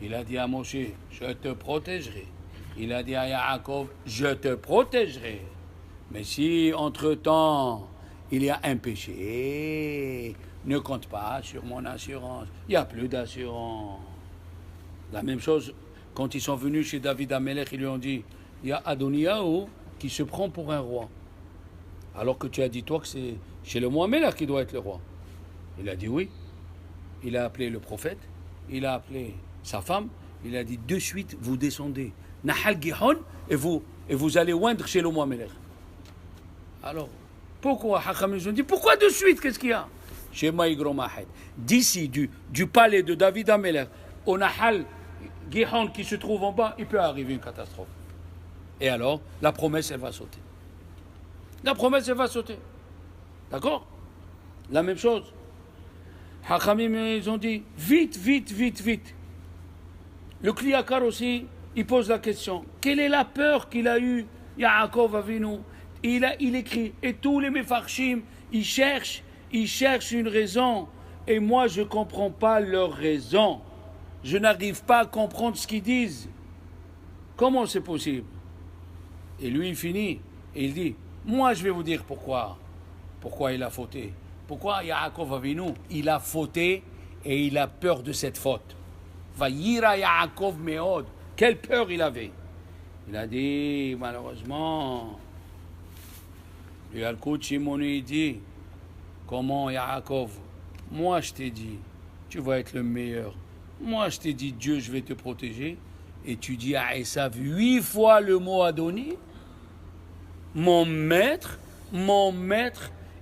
Il a dit à Moshe, je te protégerai. Il a dit à Yaakov, je te protégerai. Mais si, entre-temps, il y a un péché, ne compte pas sur mon assurance. Il n'y a plus d'assurance. La même chose, quand ils sont venus chez David Amelech, ils lui ont dit, il y a Adoniyahu qui se prend pour un roi. Alors que tu as dit, toi, que c'est chez le Mohamed qui doit être le roi. Il a dit oui. Il a appelé le prophète, il a appelé sa femme, il a dit, de suite, vous descendez. Nahal Gihon, et vous allez oindre chez le Mohamed. Alors, pourquoi Hacham nous ont dit, pourquoi de suite, qu'est-ce qu'il y a? Shema Igromahed. D'ici, du palais de David Amelech, au Nahal Gihon qui se trouve en bas, il peut arriver une catastrophe. Et alors, la promesse, elle va sauter. La promesse, elle va sauter. D'accord? La même chose. Hachamim, ils ont dit, vite. Le Kliakar aussi, il pose la question, quelle est la peur qu'il a eue, Yaakov Avinu? Il écrit, et tous les Mefarshim, ils cherchent une raison, et moi je ne comprends pas leur raison. Je n'arrive pas à comprendre ce qu'ils disent. Comment c'est possible? Et lui, il finit, et il dit, moi je vais vous dire pourquoi il a fauté. Pourquoi Yaakov Avinu, il a fauté et il a peur de cette faute. Vayira Yaakov Meod. Quelle peur il avait. Il a dit, malheureusement, le Yalkut Shimoni dit, comment Yaakov, moi je t'ai dit, tu vas être le meilleur. Moi je t'ai dit, Dieu, je vais te protéger. Et tu dis à Esav 8 fois le mot Adoni. Mon maître.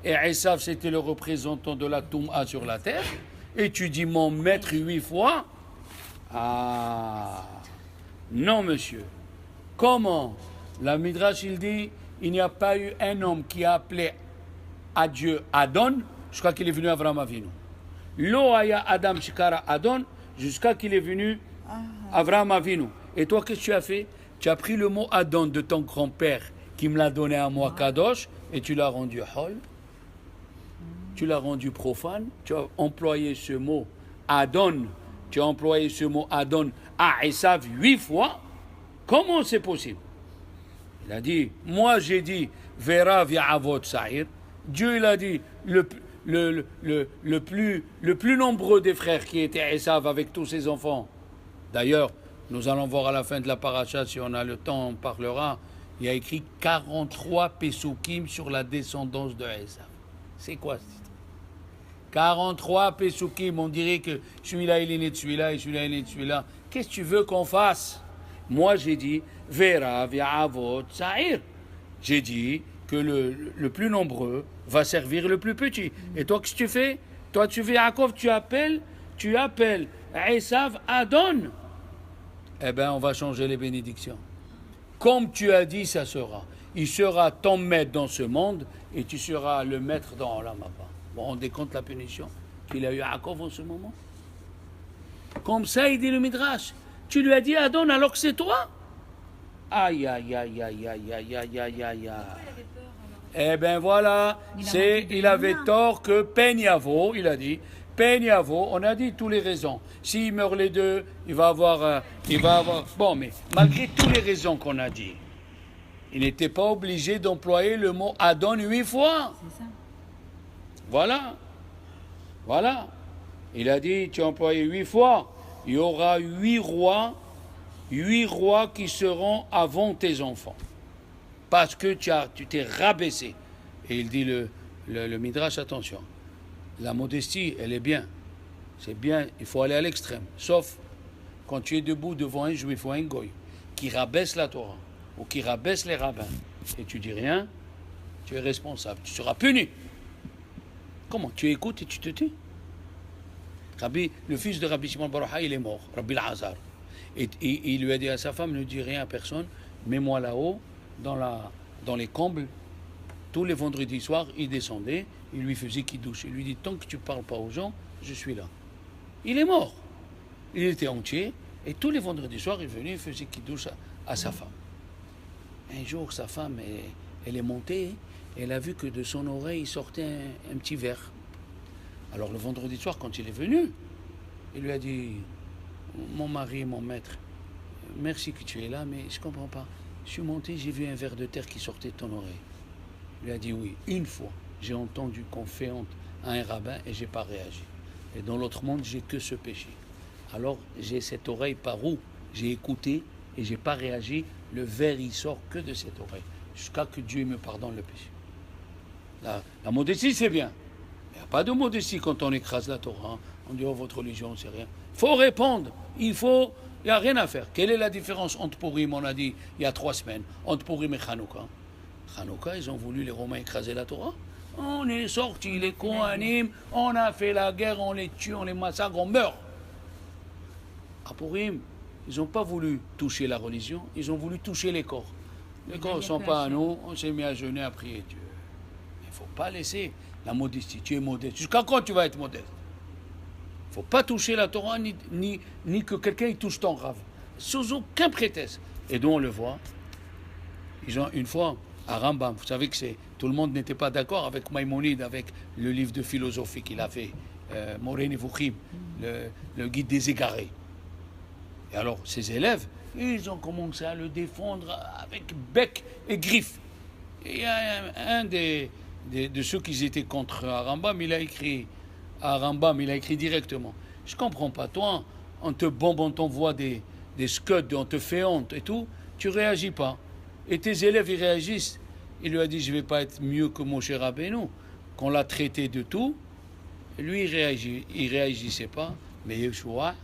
Et Esav, c'était le représentant de la Touma sur la terre. Et tu dis mon maître 8 fois. Ah, non, monsieur. Comment? La Midrash, il dit, il n'y a pas eu un homme qui a appelé à Dieu Adon jusqu'à qu'il est venu Avraham Avinu. Lo haya Adam Shikara Adon jusqu'à qu'il est venu Avraham Avinu. Et toi, qu'est-ce que tu as fait? Tu as pris le mot Adon de ton grand-père qui me l'a donné à moi, Kadosh, et tu l'as rendu Hol. Tu l'as rendu profane. Tu as employé ce mot Adon. Tu as employé ce mot Adon à Esav 8 fois. Comment c'est possible? Il a dit, moi j'ai dit, Verav Ya'avot Sa'ir. Dieu, il a dit, le plus nombreux des frères qui étaient Esav avec tous ses enfants. D'ailleurs, nous allons voir à la fin de la paracha, si on a le temps, on parlera. Il y a écrit 43 Pesukim sur la descendance de Esav. C'est quoi ce titre? 43 Pesukim, on dirait que celui-là il est né de celui-là et celui-là il est né de celui-là. Qu'est-ce que tu veux qu'on fasse? Moi, j'ai dit, Vera, Viavot, Sa'ir. J'ai dit que le plus nombreux va servir le plus petit. Et toi, qu'est-ce que tu fais? Toi, tu fais Yaakov, tu appelles Esav Adon. Eh bien, on va changer les bénédictions. Comme tu as dit, ça sera. Il sera ton maître dans ce monde et tu seras le maître dans Olam Haba. Vous vous rendez compte la punition qu'il a eu à Yaakov en ce moment? Comme ça, il dit le Midrash. Tu lui as dit Adon alors que c'est toi? Aïe, aïe, aïe, aïe, aïe, aïe, aïe, aïe, aïe. Eh bien voilà, il avait tort que Peignavo, il a dit, Peignavo, on a dit tous les raisons. S'il meurt les deux, il va avoir. Bon, mais malgré toutes les raisons qu'on a dit, il n'était pas obligé d'employer le mot Adon 8 fois. C'est ça. Voilà. Voilà. Il a dit, tu as employé 8 fois, il y aura 8 rois qui seront avant tes enfants. Parce que tu t'es rabaissé. Et il dit le Midrash, attention, la modestie, elle est bien. C'est bien, il faut aller à l'extrême. Sauf quand tu es debout devant un juif ou un goy qui rabaisse la Torah ou qui rabaisse les rabbins et tu dis rien, tu es responsable. Tu seras puni. Comment? Tu écoutes et tu te tais. Le fils de Rabbi Shimon Bar Yochai, il est mort, Rabbi Elazar. Et il lui a dit à sa femme, ne dis rien à personne, mets-moi là-haut, dans les combles. Tous les vendredis soirs, il descendait, il lui faisait kidouche. Il lui dit, tant que tu ne parles pas aux gens, je suis là. Il est mort. Il était entier, et tous les vendredis soirs, il venait, il faisait kidouche à sa femme. Un jour, sa femme, elle est montée, et elle a vu que de son oreille, il sortait un petit verre. Alors le vendredi soir, quand il est venu, il lui a dit, mon mari, mon maître, merci que tu es là, mais je ne comprends pas. Je suis monté, j'ai vu un verre de terre qui sortait de ton oreille. Il lui a dit oui, une fois, j'ai entendu qu'on fait honte à un rabbin et je n'ai pas réagi. Et dans l'autre monde, j'ai que ce péché. Alors j'ai cette oreille par où j'ai écouté et je n'ai pas réagi. Le verre, il sort que de cette oreille, jusqu'à que Dieu me pardonne le péché. La modestie, c'est bien. Il n'y a pas de modestie quand on écrase la Torah. On dit, oh, votre religion, c'est rien. Il faut répondre. Il n'y a rien à faire. Quelle est la différence entre Purim, on a dit il y a 3 semaines, entre Purim et Hanouka? Hanouka, ils ont voulu, les Romains, écraser la Torah. On est sortis, les Kohanim, on a fait la guerre, on les tue, on les massacre, on meurt. À Purim, ils n'ont pas voulu toucher la religion, ils ont voulu toucher les corps. Les corps ne sont pas à nous, on s'est mis à jeûner, à prier Dieu. Il ne faut pas laisser la modestie. Tu es modeste. Jusqu'à quand tu vas être modeste? Il ne faut pas toucher la Torah, ni que quelqu'un touche ton rave. Sous aucun prétexte. Et donc on le voit. Ils ont une fois, à Rambam, vous savez que tout le monde n'était pas d'accord avec Maïmonide, avec le livre de philosophie qu'il a fait, Moreh Nevuchim, le guide des égarés. Et alors, ses élèves, ils ont commencé à le défendre avec bec et griffes. Et il y a un de ceux qui étaient contre Rambam, il a écrit directement. Je ne comprends pas, toi, on te bombe, on t'envoie des scuds, on te fait honte et tout, tu ne réagis pas. Et tes élèves, ils réagissent. Il lui a dit, je ne vais pas être mieux que Moshe Rabbeinu, qu'on l'a traité de tout. Et lui, il réagissait pas. Mais Yeshua,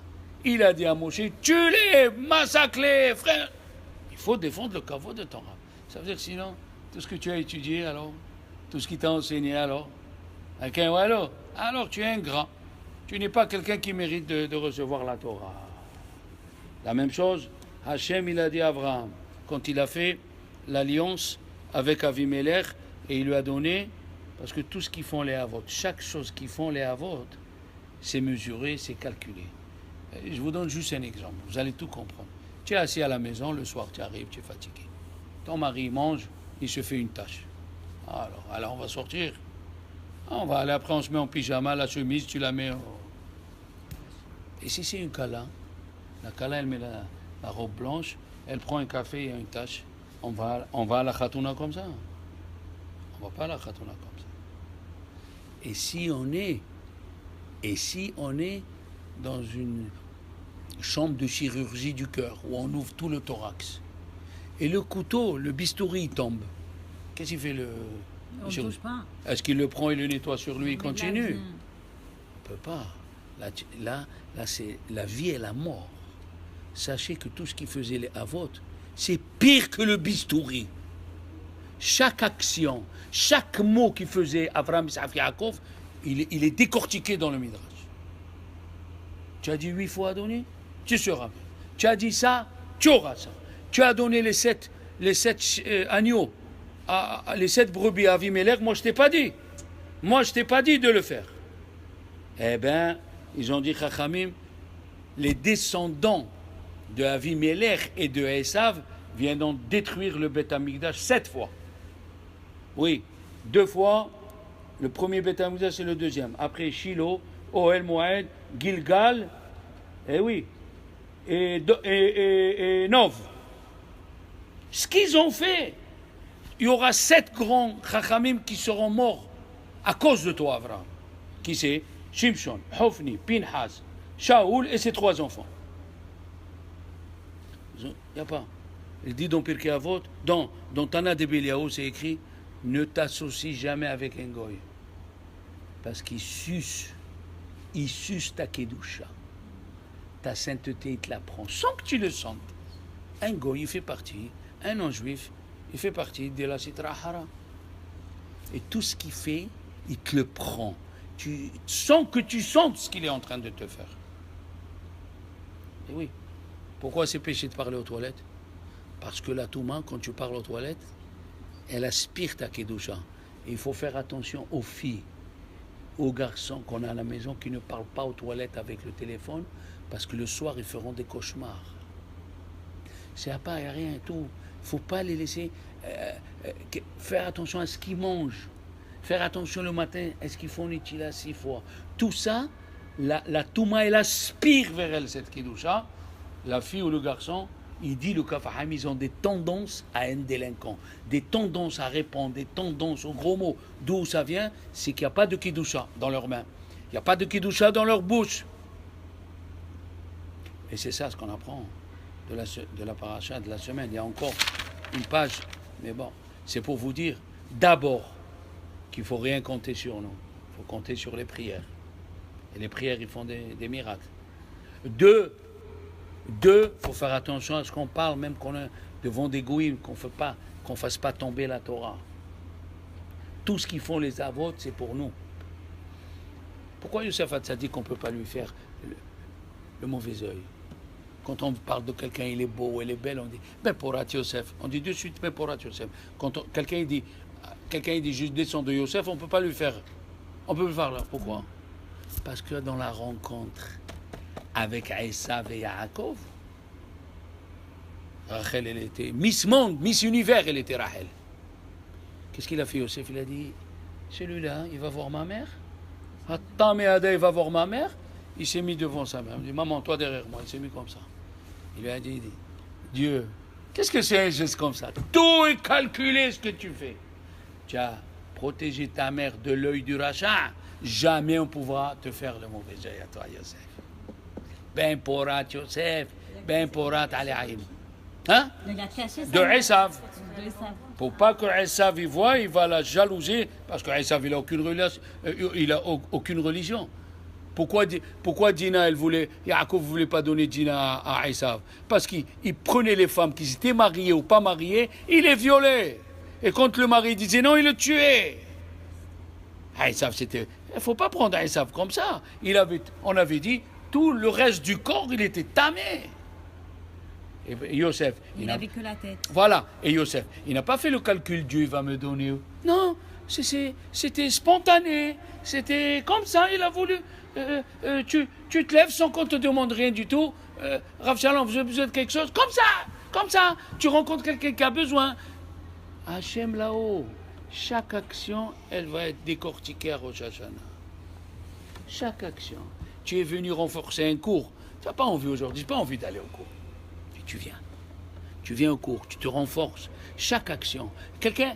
il a dit à Moshe, tue-les, massacre-les, frère. Il faut défendre le kavod de ton rab. Ça veut dire sinon, tout ce que tu as étudié, alors, tout ce qui t'a enseigné, alors, alors tu es ingrat. Tu n'es pas quelqu'un qui mérite de recevoir la Torah. La même chose, Hachem, il a dit à Abraham, quand il a fait l'alliance avec Avimelech, et il lui a donné, parce que tout ce qu'ils font les Havot, chaque chose qu'ils font les Havot, c'est mesuré, c'est calculé. Je vous donne juste un exemple, vous allez tout comprendre. Tu es assis à la maison, le soir tu arrives, tu es fatigué. Ton mari mange, il se fait une tâche. Alors on va sortir. On va aller, après on se met en pyjama, la chemise, tu la mets Et si c'est une Kala, la Kala elle met la robe blanche, elle prend un café et une tache, on va à la Khatouna comme ça. On va pas à la Khatouna comme ça. Et si on est dans une chambre de chirurgie du cœur, où on ouvre tout le thorax, et le couteau, le bistouri tombe, qu'est-ce qu'il fait On ne touche pas. Est-ce qu'il le prend et le nettoie sur lui et continue? On ne peut pas. Là, c'est la vie et la mort. sachez que tout ce qui faisait les Avot, c'est pire que le bistouri. Chaque action, chaque mot qui faisait Avraham, Isaac, Yaakov, il est décortiqué dans le Midrash. Tu as dit 8 fois à donner, tu seras. Tu as dit ça, tu auras ça. Tu as donné les sept agneaux, les 7 brebis à Avimelech, moi je t'ai pas dit. Moi je t'ai pas dit de le faire. Eh bien, ils ont dit Chachamim, les descendants de Avimelech et de Esav viendront détruire le Beth Amikdash 7 fois. Oui, 2 fois, le premier Beth Amikdash et le deuxième. Après Shiloh, Ohel Moed, Gilgal, et oui, et Nov. Ce qu'ils ont fait, il y aura 7 grands Chachamim qui seront morts à cause de toi, Avraham. Qui c'est? Shimshon, Hofni, Pinhas, Shaoul et ses 3 enfants. Il n'y a pas. Il dit dans Pirkei Avot, dans Tana de Beliaou, c'est écrit, ne t'associe jamais avec un goy. Parce qu'il suce ta kedusha. Ta sainteté, il te la prend, sans que tu le sentes. Un goy, il fait partie, un non-juif, il fait partie de la Sitra Hara. Et tout ce qu'il fait, il te le prend. Sans que tu sentes ce qu'il est en train de te faire. Et oui. Pourquoi c'est péché de parler aux toilettes? Parce que la Touma, quand tu parles aux toilettes, elle aspire ta kedusha. Et il faut faire attention aux filles, aux garçons qu'on a à la maison qui ne parlent pas aux toilettes avec le téléphone, parce que le soir, ils feront des cauchemars. C'est à part, il n'y a rien et tout. Il ne faut pas les laisser faire attention à ce qu'ils mangent. Faire attention le matin, est-ce qu'ils font Nitila 6 fois? Tout ça, la Touma, elle aspire vers elle, cette kedusha. La fille ou le garçon, il dit le Kafaham, ils ont des tendances à un délinquant, des tendances à répondre, des tendances aux gros mots. D'où ça vient? C'est qu'il n'y a pas de kedusha dans leurs mains. Il n'y a pas de kedusha dans leur bouche. Et c'est ça ce qu'on apprend de la paracha de la semaine. Il y a encore une page, mais bon, c'est pour vous dire d'abord qu'il ne faut rien compter sur nous. Il faut compter sur les prières. Et les prières, ils font des miracles. Deux, il faut faire attention à ce qu'on parle, même qu'on est devant des goïms, qu'on ne fasse pas tomber la Torah. Tout ce qu'ils font les avots, c'est pour nous. Pourquoi Youssef Hatzadik, qu'on ne peut pas lui faire le mauvais œil? Quand on parle de quelqu'un, il est beau, elle est belle, on dit « Beporat Yosef ». On dit de suite « Beporat Yosef ». Quand quelqu'un dit « Je descends de Yosef », on ne peut pas lui faire. On peut le faire là. Pourquoi? Parce que dans la rencontre avec Esav et Yaakov, Rachel, elle était Miss Monde, Miss Univers, elle était Rachel. Qu'est-ce qu'il a fait, Yosef? Il a dit, celui-là, il va voir ma mère. Hattam et Ada, il va voir ma mère. Il s'est mis devant sa mère. Il dit, maman, toi derrière moi. Il s'est mis comme ça. Il lui a dit, Dieu, qu'est-ce que c'est un geste comme ça? Tout est calculé ce que tu fais. Tu as protégé ta mère de l'œil du rachat. Jamais on pourra te faire le mauvais œil à toi, Yosef. Ben porat Yosef, ben porat Aléaïm. Hein? De Esav. Pour pas que Esav y voit, il va la jalouser, parce que Esav, il a aucune religion. Pourquoi Dina, Yaakov ne voulait pas donner Dina à Esav? Parce qu'il prenait les femmes qui étaient mariées ou pas mariées, il les violait. Et quand le mari disait non, il le tuait. Esav, c'était... Il ne faut pas prendre Esav comme ça. On avait dit, tout le reste du corps, il était tamé. Et Yosef, il n'avait que la tête. Voilà. Et Yosef, il n'a pas fait le calcul, Dieu va me donner. Non, c'était spontané. C'était comme ça, il a voulu. Tu te lèves sans qu'on te demande rien du tout. Rav Shalom, vous avez besoin de quelque chose? Comme ça. Tu rencontres quelqu'un qui a besoin. Hachem là-haut, chaque action, elle va être décortiquée à Rosh Hashanah. Chaque action. Tu es venu renforcer un cours. Tu n'as pas envie aujourd'hui, tu n'as pas envie d'aller au cours. Puis tu viens. Tu viens au cours, tu te renforces. Chaque action. Quelqu'un,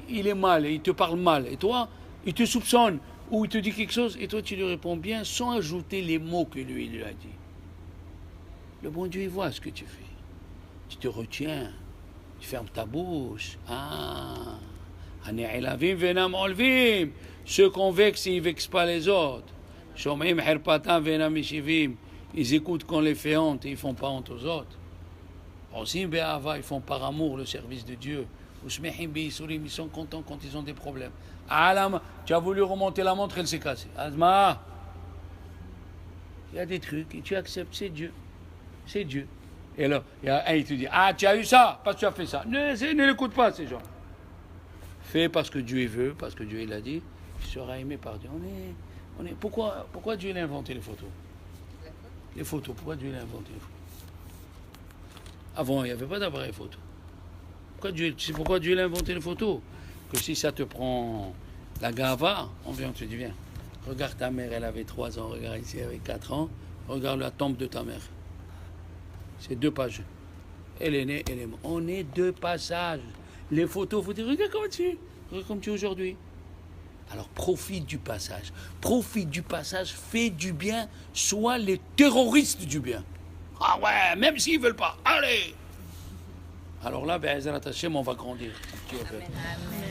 il est mal, et il te parle mal. Et toi, il te soupçonne, ou il te dit quelque chose, et toi, tu lui réponds bien, sans ajouter les mots que lui, il lui a dit. Le bon Dieu, il voit ce que tu fais. Tu te retiens. Tu fermes ta bouche. Ceux qu'on vexe, ils ne vexent pas les autres. Shom'im herpatam venam mishivim. Ils écoutent qu'on les fait honte et ils font pas honte aux autres. Aussi, ils font par amour le service de Dieu. Ils sont contents quand ils ont des problèmes. Alam, tu as voulu remonter la montre, elle s'est cassée. Asma, il y a des trucs et tu acceptes, c'est Dieu. C'est Dieu. Et là, il y a un, il te dit, ah, tu as eu ça, parce que tu as fait ça. Ne l'écoute pas, ces gens. Fais parce que Dieu veut, parce que Dieu l'a dit, tu seras aimé par Dieu. Pourquoi Dieu a inventé les photos? Les photos, pourquoi Dieu a inventé les photos? Avant, il n'y avait pas d'appareil photo. C'est pourquoi Dieu a inventé les photos? Que si ça te prend la gava, on vient, tu dis, viens, regarde ta mère, elle avait 3 ans, regarde ici, elle avait 4 ans, regarde la tombe de ta mère. C'est 2 pages. Elle est née, elle est morte. On est 2 passages. Les photos, vous dites, regarde comme tu es aujourd'hui. Alors profite du passage. Profite du passage, fais du bien, sois les terroristes du bien. Ah ouais, même s'ils ne veulent pas, allez. Alors là, on va grandir. Amen.